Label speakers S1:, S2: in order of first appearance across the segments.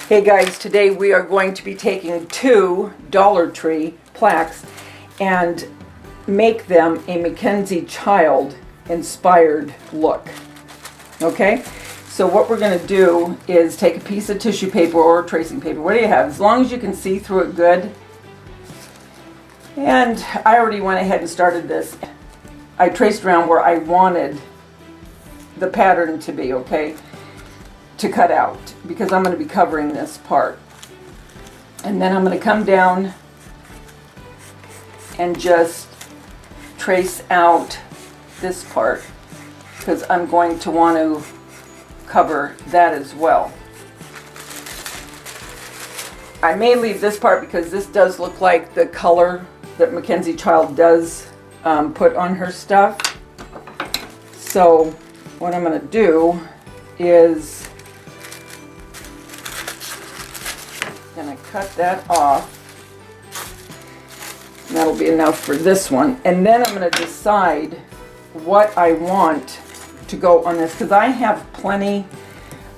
S1: Hey guys, today we are going to be taking two Dollar Tree plaques and make them a Mackenzie child inspired look. Okay, so what we're going to do is take a piece of tissue paper or tracing paper. What do you have? As long as you can see through it good. And I already went ahead and started this. I traced around where I wanted the pattern to be, okay, to cut out, because I'm going to be covering this part. And then I'm going to come down and just trace out this part, because I'm going to want to cover that as well. I may leave this part because this does look like the color that Mackenzie Child does put on her stuff. So what I'm going to do is going to cut that off. And that'll be enough for this one. And then I'm going to decide what I want to go on this, because I have plenty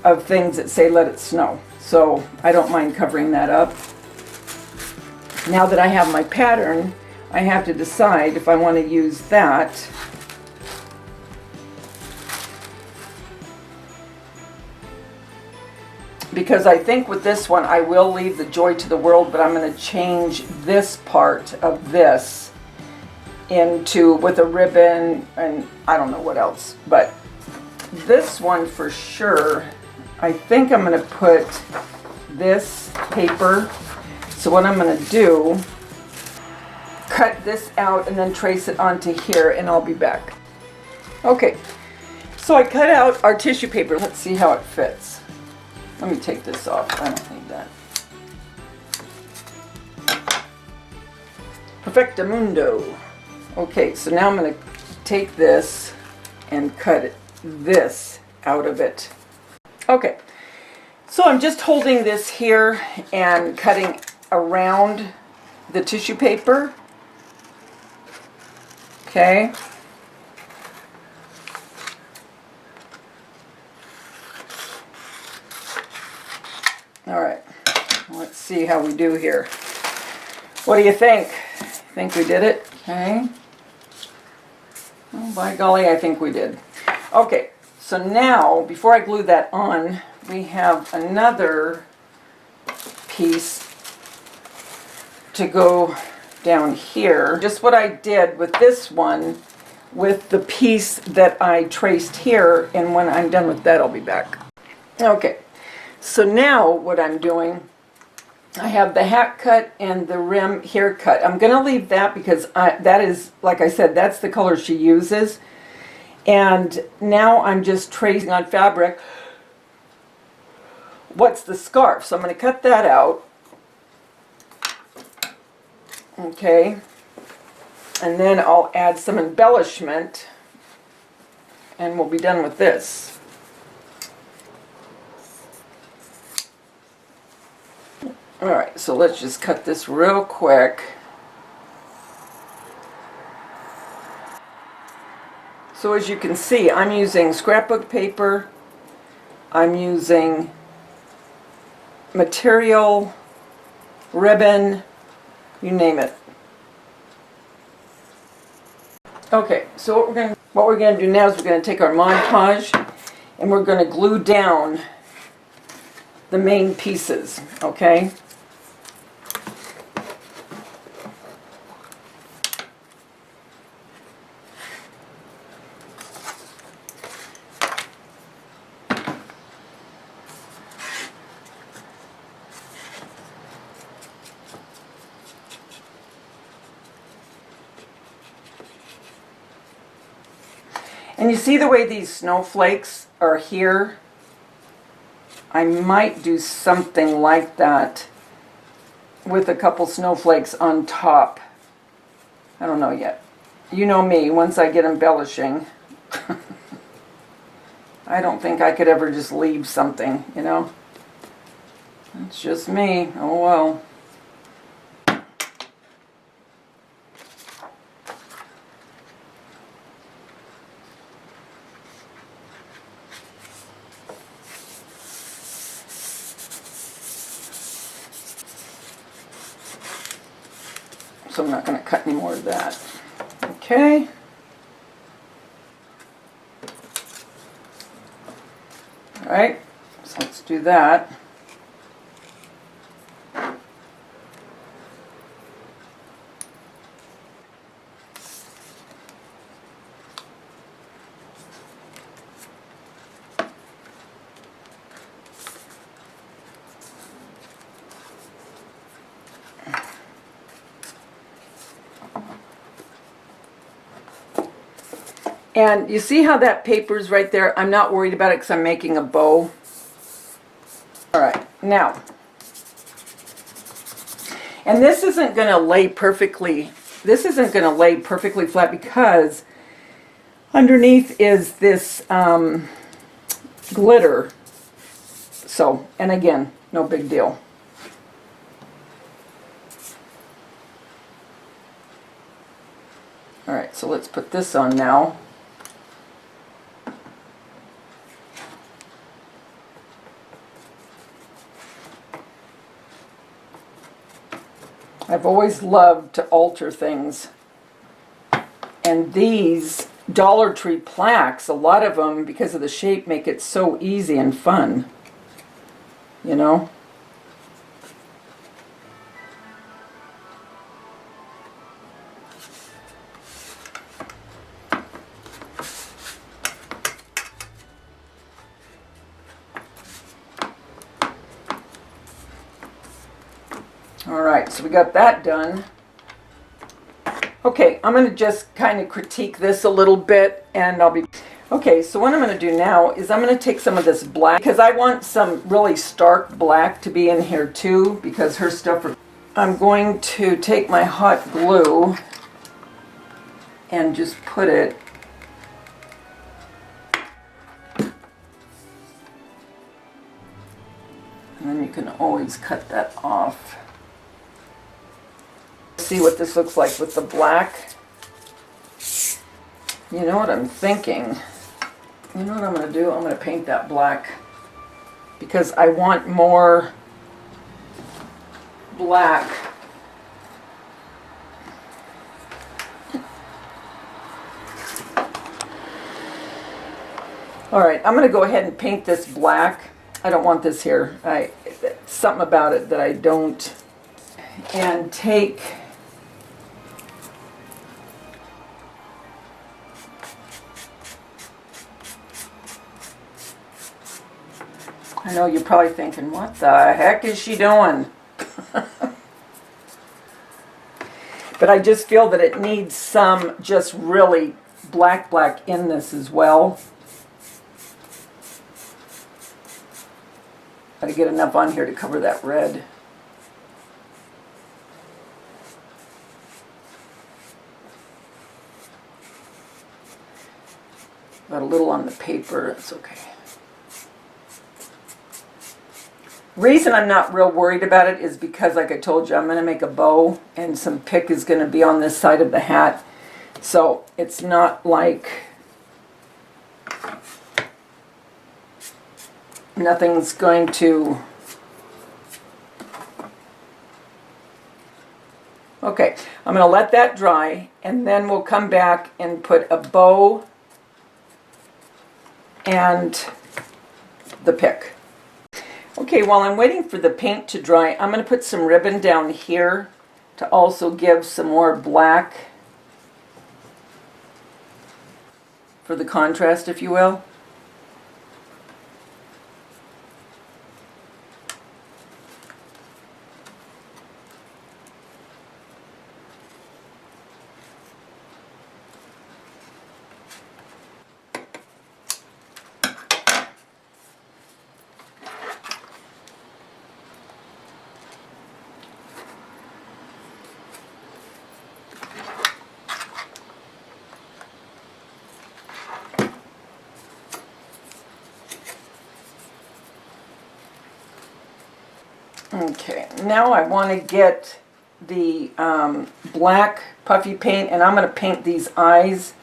S1: of things that say let it snow. So I don't mind covering that up. Now that I have my pattern, I have to decide if I want to use that because I think with this one I will leave the joy to the world, but I'm going to change this part of this into with a ribbon and I don't know what else. But this one for sure, I think I'm going to put this paper. So what I'm going to do, cut this out and then trace it onto here, and I'll be back. Okay, so I cut out our tissue paper. Let's see how it fits. Let me take this off. I don't need that. Perfectamundo. Okay, so now I'm going to take this and cut this out of it. Okay, so I'm just holding this here and cutting around the tissue paper. Okay. All right, let's see how we do here. What do you think? Think we did it? Okay. Oh, by golly, I think we did. Okay, so now, before I glue that on, we have another piece to go down here. Just what I did with this one, with the piece that I traced here, and when I'm done with that, I'll be back. Okay. So now what I'm doing, I have the hat cut and the rim haircut. I'm going to leave that because that is, like I said, that's the color she uses. And now I'm just tracing on fabric what's the scarf. So I'm going to cut that out. Okay. And then I'll add some embellishment and we'll be done with this. Alright, so let's just cut this real quick. So as you can see, I'm using scrapbook paper, I'm using material, ribbon, you name it. Okay, so what we're going to do now is we're going to take our Mod Podge and we're going to glue down the main pieces, okay? And you see the way these snowflakes are here? I might do something like that with a couple snowflakes on top. I don't know yet. You know me, once I get embellishing, I don't think I could ever just leave something, you know? It's just me. Oh well. so I'm not going to cut any more of that. Okay. All right, so let's do that. And you see how that paper's right there? I'm not worried about it because I'm making a bow. All right, now, and this isn't going to lay perfectly, flat because underneath is this glitter. So, and again, no big deal. All right, so let's put this on now. I've always loved to alter things. And these Dollar Tree plaques, a lot of them, because of the shape, make it so easy and fun. You know? All right, so we got that done. Okay, I'm going to just kind of critique this a little bit, and I'll be... Okay, so what I'm going to do now is I'm going to take some of this black, because I want some really stark black to be in here too, because her stuff... I'm going to take my hot glue and just put it... And then you can always cut that off. See what this looks like with the black. You know what I'm thinking? You know what I'm going to do? I'm going to paint that black because I want more black. All right, I'm going to go ahead and paint this black. I don't want this here. Something about it that I don't. And take... I know you're probably thinking, what the heck is she doing? But I just feel that it needs some just really black in this as well. Got to get enough on here to cover that red. Got a little on the paper, it's okay. Reason I'm not real worried about it is because, like I told you, I'm going to make a bow and some pick is going to be on this side of the hat. So it's not like nothing's going to... Okay, I'm going to let that dry and then we'll come back and put a bow and the pick. Okay, while I'm waiting for the paint to dry, I'm going to put some ribbon down here to also give some more black for the contrast, if you will. Okay, now I want to get the black puffy paint, and I'm going to paint these eyes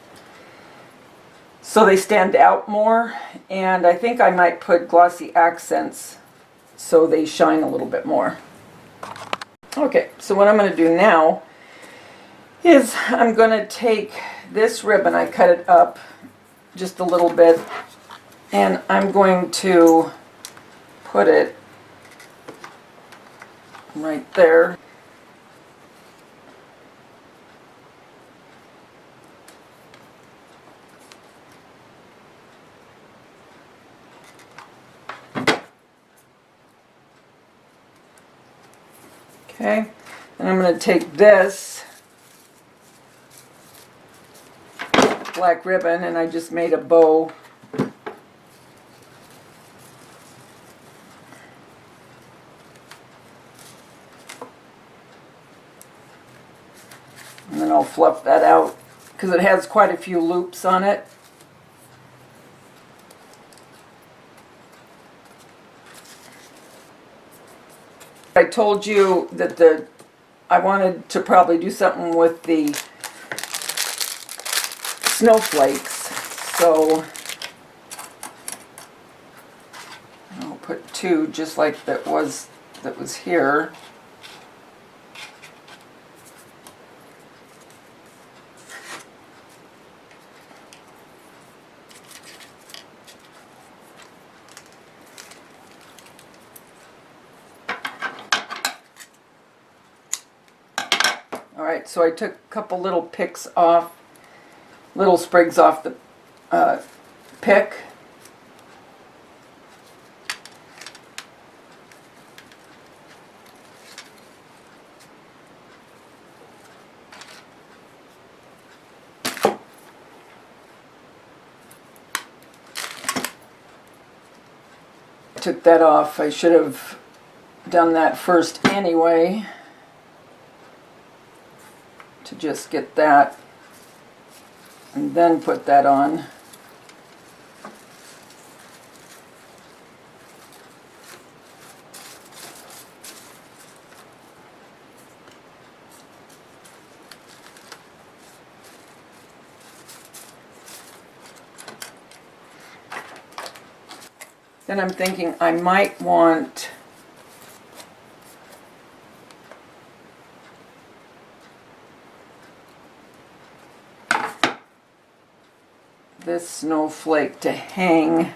S1: so they stand out more, and I think I might put glossy accents so they shine a little bit more. Okay, so what I'm going to do now is I'm going to take this ribbon, I cut it up just a little bit, and I'm going to put it right there. Okay, and I'm going to take this black ribbon, and I just made a bow. And then I'll fluff that out because it has quite a few loops on it. I told you that I wanted to probably do something with the snowflakes, so I'll put two just like that was here. Alright, so I took a couple little picks off, little sprigs off the pick. Took that off. I should have done that first anyway, to just get that and then put that on. Then I'm thinking I might want this snowflake to hang.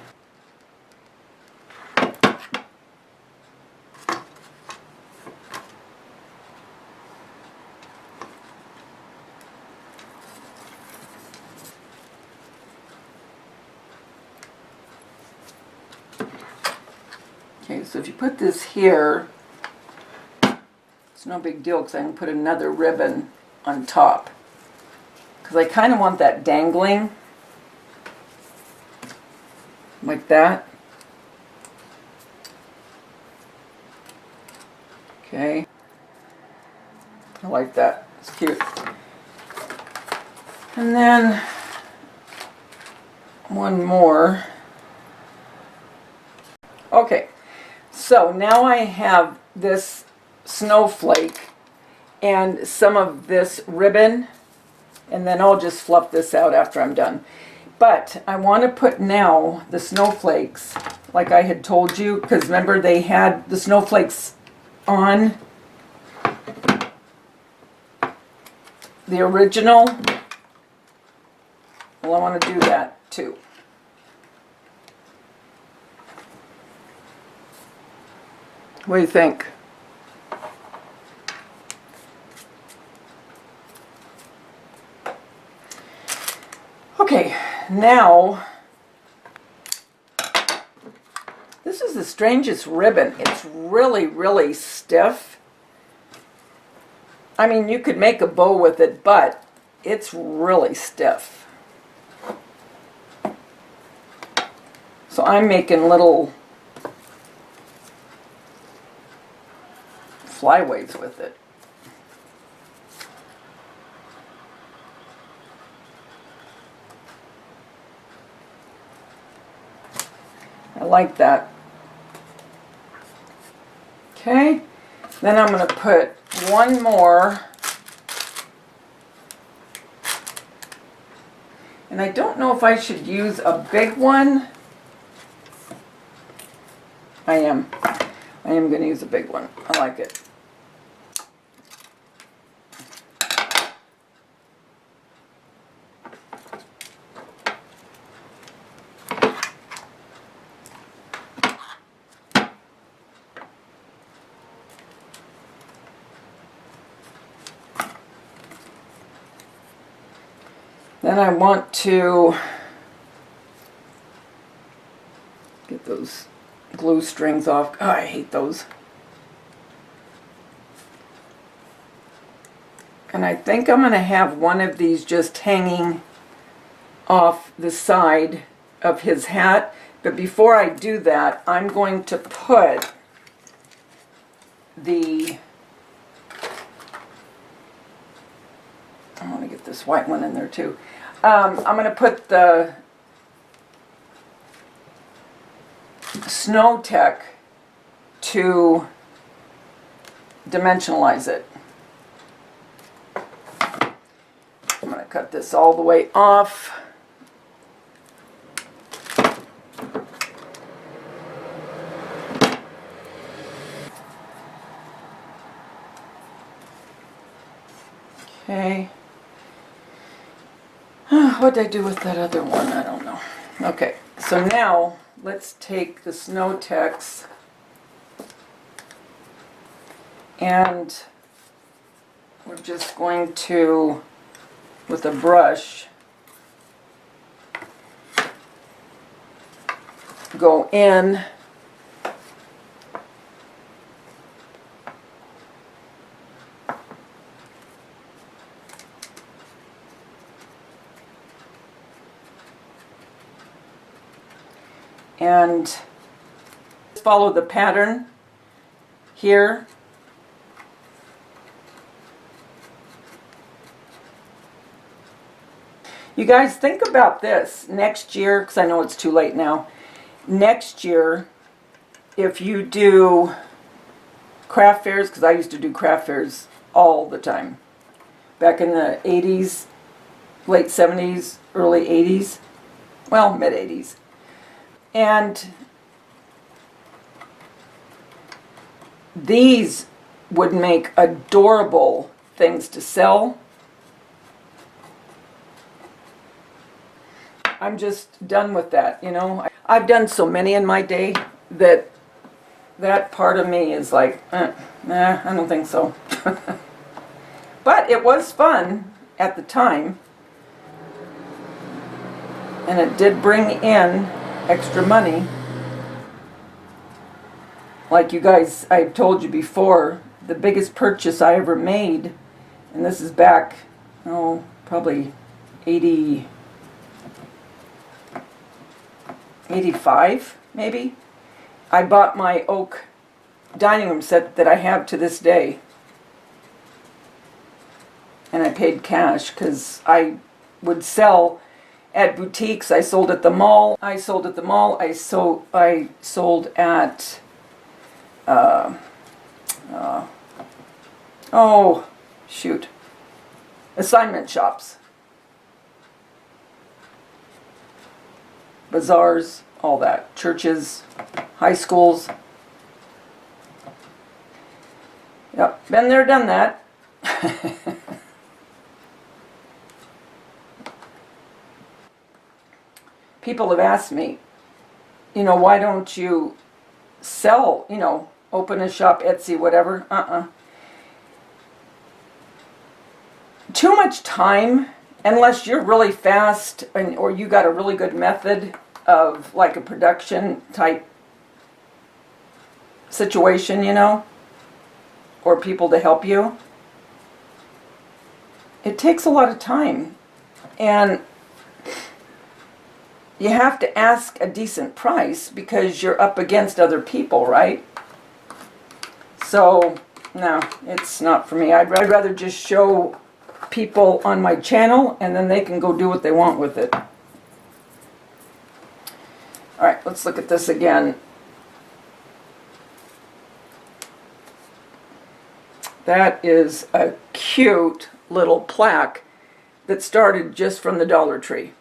S1: Okay, so if you put this here, it's no big deal because I can put another ribbon on top. Because I kind of want that dangling. Like that. Okay. I like that. It's cute. And then one more. Okay. So now I have this snowflake and some of this ribbon, and then I'll just fluff this out after I'm done. But I want to put now the snowflakes, like I had told you, because remember they had the snowflakes on the original. Well, I want to do that too. What do you think? Okay, now, this is the strangest ribbon. It's really, really stiff. I mean, you could make a bow with it, but it's really stiff. So I'm making little flyaways with it. I like that. Okay, then I'm going to put one more, and I don't know if I should use a big one. I am going to use a big one. I like it. Then I want to get those glue strings off. Oh, I hate those. And I think I'm going to have one of these just hanging off the side of his hat. But before I do that, I'm going to put the, I want to get this white one in there too. I'm going to put the Snow Tech to dimensionalize it. I'm going to cut this all the way off. Okay. What did I do with that other one? I don't know. Okay, so now let's take the Snow Techs and we're just going to, with a brush, go in and follow the pattern here. You guys think about this next year, because I know it's too late now. Next year, if you do craft fairs, because I used to do craft fairs all the time, back in the 80s, late 70s, early 80s, well, mid 80s. And these would make adorable things to sell. I'm just done with that, you know. I've done so many in my day that that part of me is like, nah, I don't think so. But it was fun at the time. And it did bring in extra money. Like you guys, I told you before, the biggest purchase I ever made, and this is back, oh, probably 85 maybe. I bought my oak dining room set that I have to this day. And I paid cash because I would sell at boutiques. I sold at the mall. I sold at oh shoot, assignment shops, bazaars, all that, churches, high schools. Yep, been there, done that. People have asked me, you know, why don't you sell, you know, open a shop, Etsy, whatever. Too much time, unless you're really fast and or you got a really good method of like a production type situation, you know, or people to help you. It takes a lot of time, and you have to ask a decent price because you're up against other people, right? So, no, it's not for me. I'd rather just show people on my channel and then they can go do what they want with it. Alright, let's look at this again. That is a cute little plaque that started just from the Dollar Tree.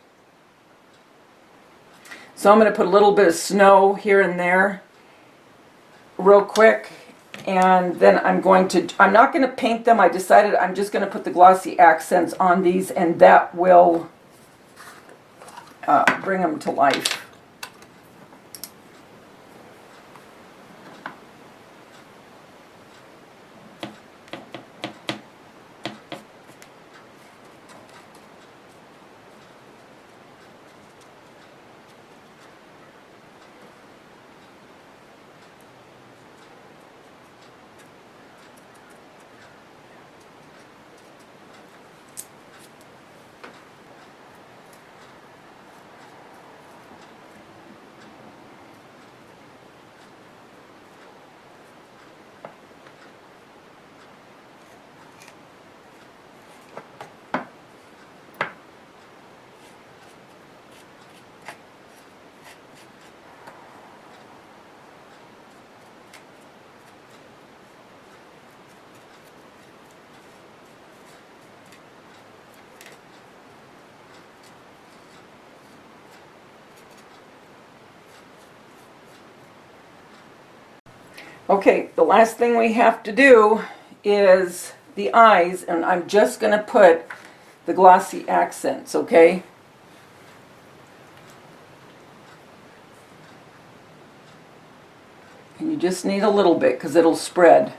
S1: So I'm going to put a little bit of snow here and there real quick, and then I'm not going to paint them. I decided I'm just going to put the glossy accents on these, and that will bring them to life. Okay, the last thing we have to do is the eyes, and I'm just going to put the glossy accents, okay? And you just need a little bit because it'll spread.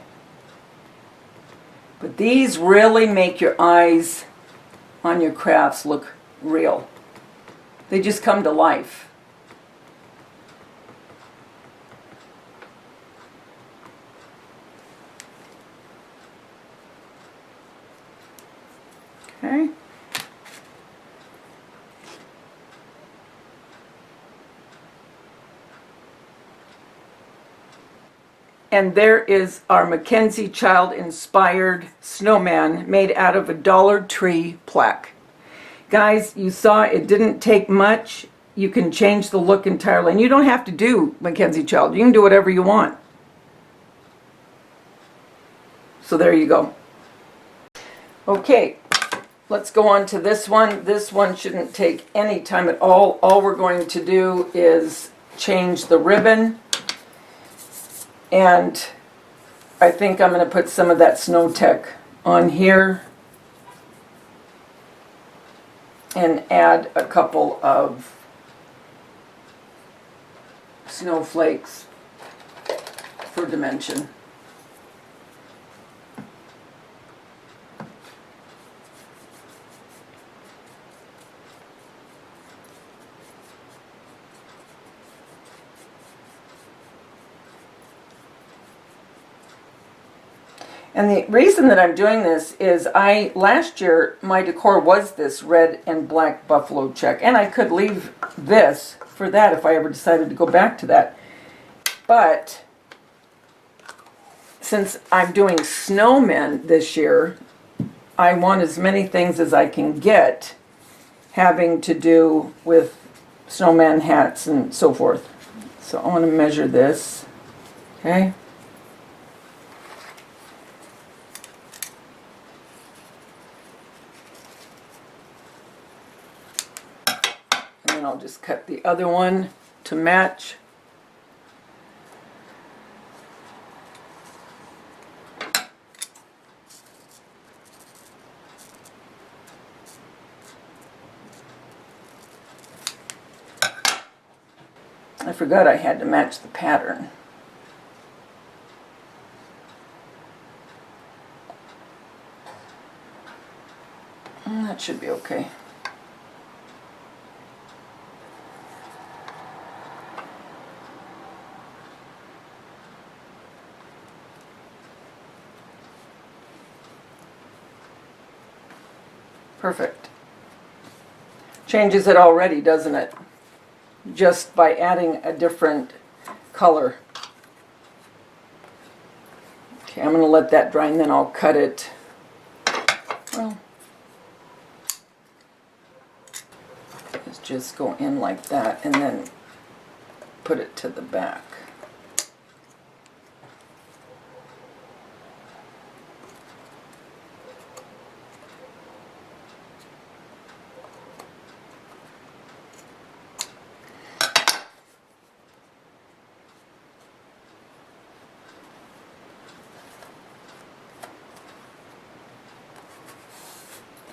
S1: But these really make your eyes on your crafts look real. They just come to life. Okay. And there is our Mackenzie child inspired snowman made out of a Dollar Tree plaque. Guys, you saw it didn't take much. You can change the look entirely. And you don't have to do Mackenzie child. You can do whatever you want. So there you go. Okay, let's go on to this one. This one shouldn't take any time at all. All we're going to do is change the ribbon. And I think I'm going to put some of that Snow Tech on here and add a couple of snowflakes for dimension. And the reason that I'm doing this is last year my decor was this red and black buffalo check, and I could leave this for that if I ever decided to go back to that. But since I'm doing snowmen this year, I want as many things as I can get having to do with snowman hats and so forth. So I want to measure this, okay? And I'll just cut the other one to match. I forgot I had to match the pattern. That should be okay. Perfect. Changes it already, doesn't it? Just by adding a different color. Okay, I'm going to let that dry and then I'll cut it. Well, let's just go in like that and then put it to the back.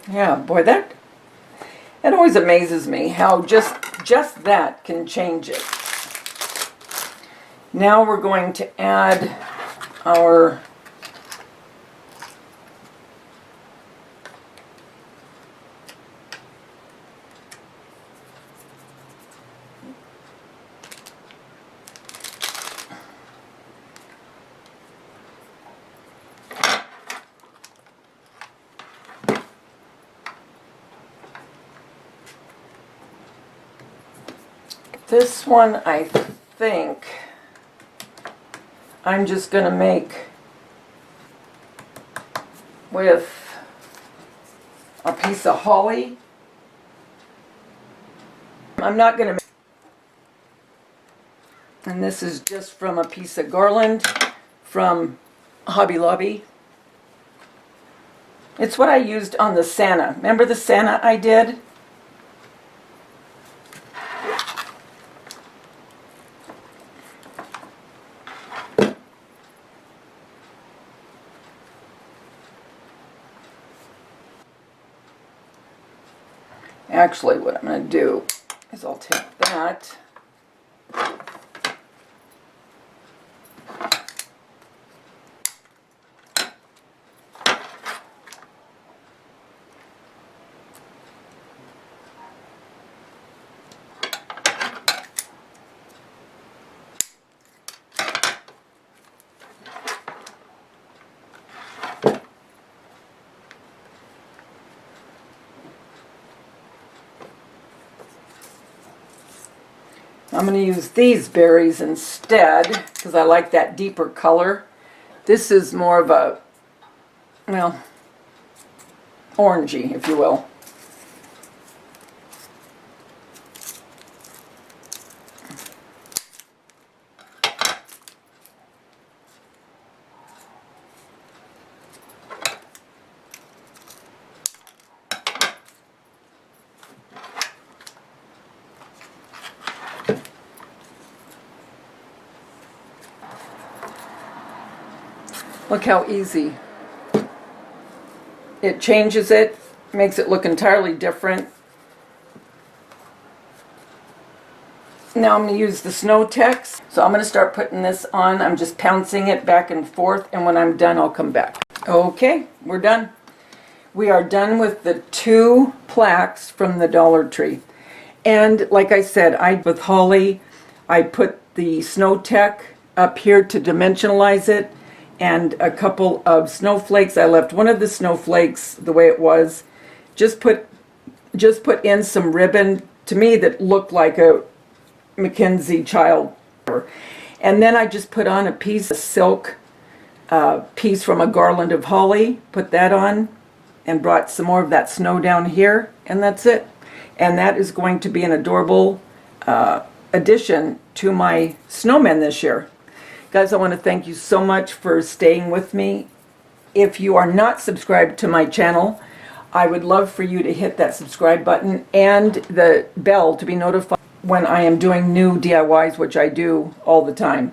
S1: Yeah, boy, that always amazes me how just that can change it. Now we're going to add our this one. I think I'm just going to make with a piece of holly. I'm not going to, and this is just from a piece of garland from Hobby Lobby. It's what I used on the Santa. Remember the Santa I did? Actually, what I'm going to do is I'll take that. I'm going to use these berries instead because I like that deeper color. This is more of a, well, orangey, if you will. Look how easy. It changes it, makes it look entirely different. Now I'm going to use the Snow Text. So I'm going to start putting this on. I'm just pouncing it back and forth, and when I'm done, I'll come back. Okay, we're done. We are done with the 2 plaques from the Dollar Tree. And like I said, with Holly, I put the Snow Tech up here to dimensionalize it, and a couple of snowflakes. I left one of the snowflakes the way it was. Just put in some ribbon, to me, that looked like a Mackenzie child. And then I just put on a piece of silk, piece from a garland of holly, put that on, and brought some more of that snow down here, and that's it. And that is going to be an adorable addition to my snowman this year. Guys, I want to thank you so much for staying with me. If you are not subscribed to my channel, I would love for you to hit that subscribe button and the bell to be notified when I am doing new DIYs, which I do all the time.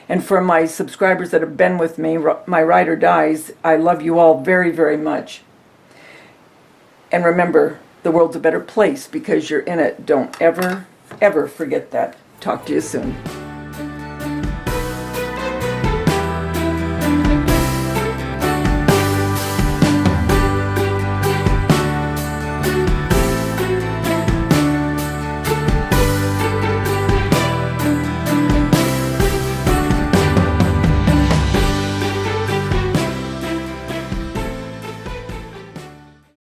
S1: And for my subscribers that have been with me, my ride or dies, I love you all very, very much. And remember, the world's a better place because you're in it. Don't ever, ever forget that. Talk to you soon.